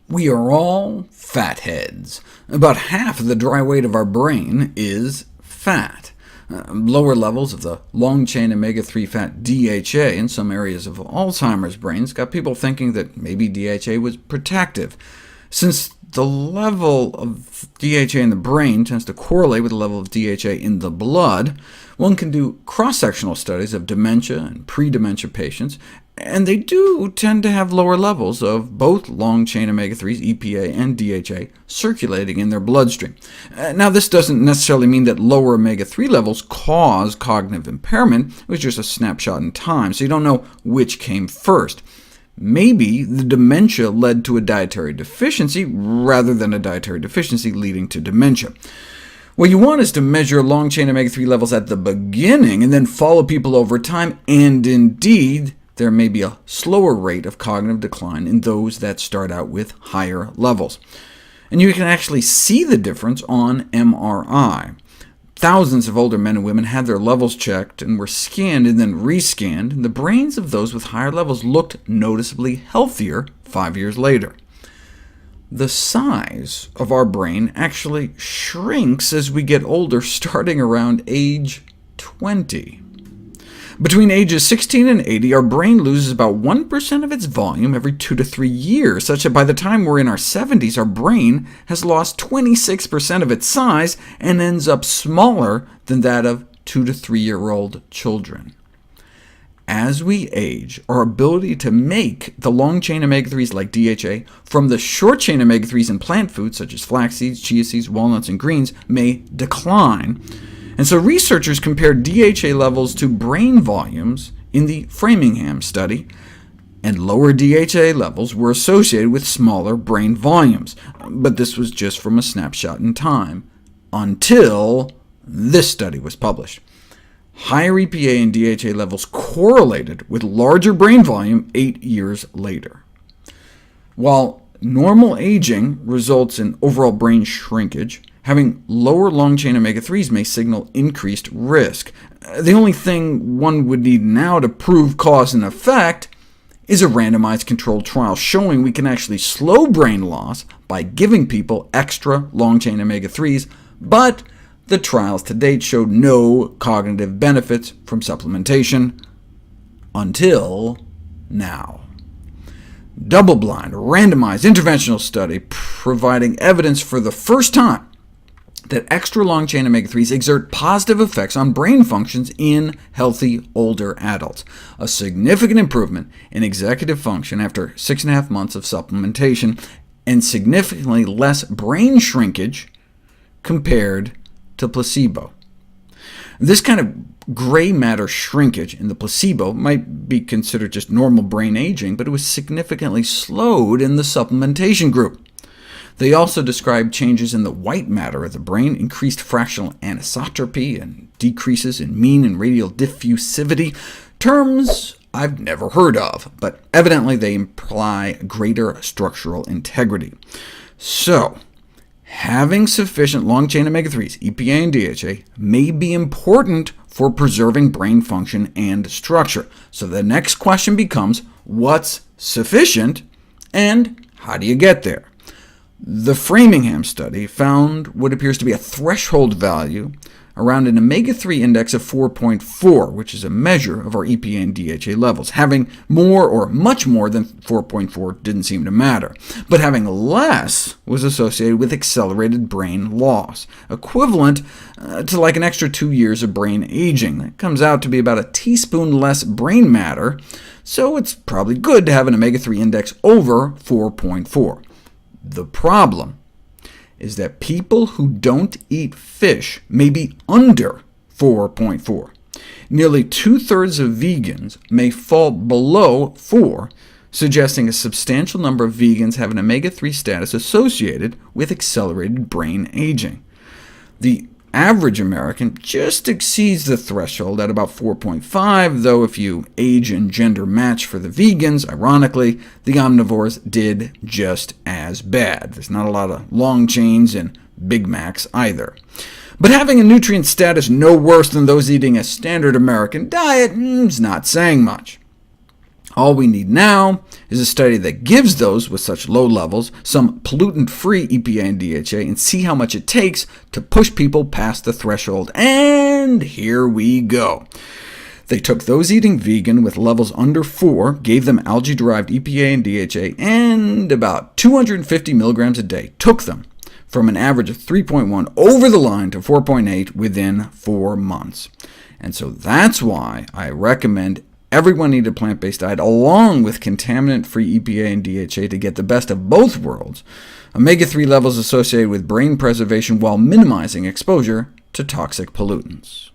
We are all fatheads. About half of the dry weight of our brain is fat. Lower levels of the long-chain omega-3 fat DHA in some areas of Alzheimer's brains got people thinking that maybe DHA was protective. Since the level of DHA in the brain tends to correlate with the level of DHA in the blood, one can do cross-sectional studies of dementia and pre-dementia patients, and they do tend to have lower levels of both long-chain omega-3s, EPA, and DHA circulating in their bloodstream. Now, this doesn't necessarily mean that lower omega-3 levels cause cognitive impairment. It was just a snapshot in time, so you don't know which came first. Maybe the dementia led to a dietary deficiency, rather than a dietary deficiency leading to dementia. What you want is to measure long-chain omega-3 levels at the beginning, and then follow people over time, and indeed, there may be a slower rate of cognitive decline in those that start out with higher levels. And you can actually see the difference on MRI. Thousands of older men and women had their levels checked and were scanned and then rescanned, and the brains of those with higher levels looked noticeably healthier 5 years later. The size of our brain actually shrinks as we get older, starting around age 20. Between ages 16 and 80, our brain loses about 1% of its volume every 2 to 3 years, such that by the time we're in our 70s, our brain has lost 26% of its size and ends up smaller than that of 2 to 3-year-old children. As we age, our ability to make the long-chain omega-3s like DHA from the short-chain omega-3s in plant foods, such as flax seeds, chia seeds, walnuts, and greens, may decline. And so researchers compared DHA levels to brain volumes in the Framingham study, and lower DHA levels were associated with smaller brain volumes. But this was just from a snapshot in time, until this study was published. Higher EPA and DHA levels correlated with larger brain volume 8 years later. While normal aging results in overall brain shrinkage, having lower long-chain omega-3s may signal increased risk. The only thing one would need now to prove cause and effect is a randomized controlled trial showing we can actually slow brain loss by giving people extra long-chain omega-3s, but the trials to date showed no cognitive benefits from supplementation until now. Double-blind, randomized interventional study providing evidence for the first time that extra long-chain omega-3s exert positive effects on brain functions in healthy older adults, a significant improvement in executive function after 6.5 months of supplementation, and significantly less brain shrinkage compared to placebo. This kind of gray matter shrinkage in the placebo might be considered just normal brain aging, but it was significantly slowed in the supplementation group. They also described changes in the white matter of the brain, increased fractional anisotropy, and decreases in mean and radial diffusivity, terms I've never heard of, but evidently they imply greater structural integrity. So, having sufficient long-chain omega-3s, EPA and DHA, may be important for preserving brain function and structure. So the next question becomes, what's sufficient, and how do you get there? The Framingham study found what appears to be a threshold value around an omega-3 index of 4.4, which is a measure of our EPA and DHA levels. Having more or much more than 4.4 didn't seem to matter, but having less was associated with accelerated brain loss, equivalent to like an extra 2 years of brain aging. That comes out to be about a teaspoon less brain matter, so it's probably good to have an omega-3 index over 4.4. The problem is that people who don't eat fish may be under 4.4. Nearly 2/3 of vegans may fall below 4, suggesting a substantial number of vegans have an omega-3 status associated with accelerated brain aging. The average American just exceeds the threshold at about 4.5, though if you age and gender match for the vegans, ironically, the omnivores did just as bad. There's not a lot of long chains in Big Macs either. But having a nutrient status no worse than those eating a standard American diet is not saying much. All we need now is a study that gives those with such low levels some pollutant-free EPA and DHA, and see how much it takes to push people past the threshold. And here we go. They took those eating vegan with levels under 4, gave them algae-derived EPA and DHA, and about 250 milligrams a day, took them from an average of 3.1 over the line to 4.8 within 4 months. And so that's why I recommend everyone eat a plant-based diet along with contaminant-free EPA and DHA to get the best of both worlds, omega-3 levels associated with brain preservation while minimizing exposure to toxic pollutants.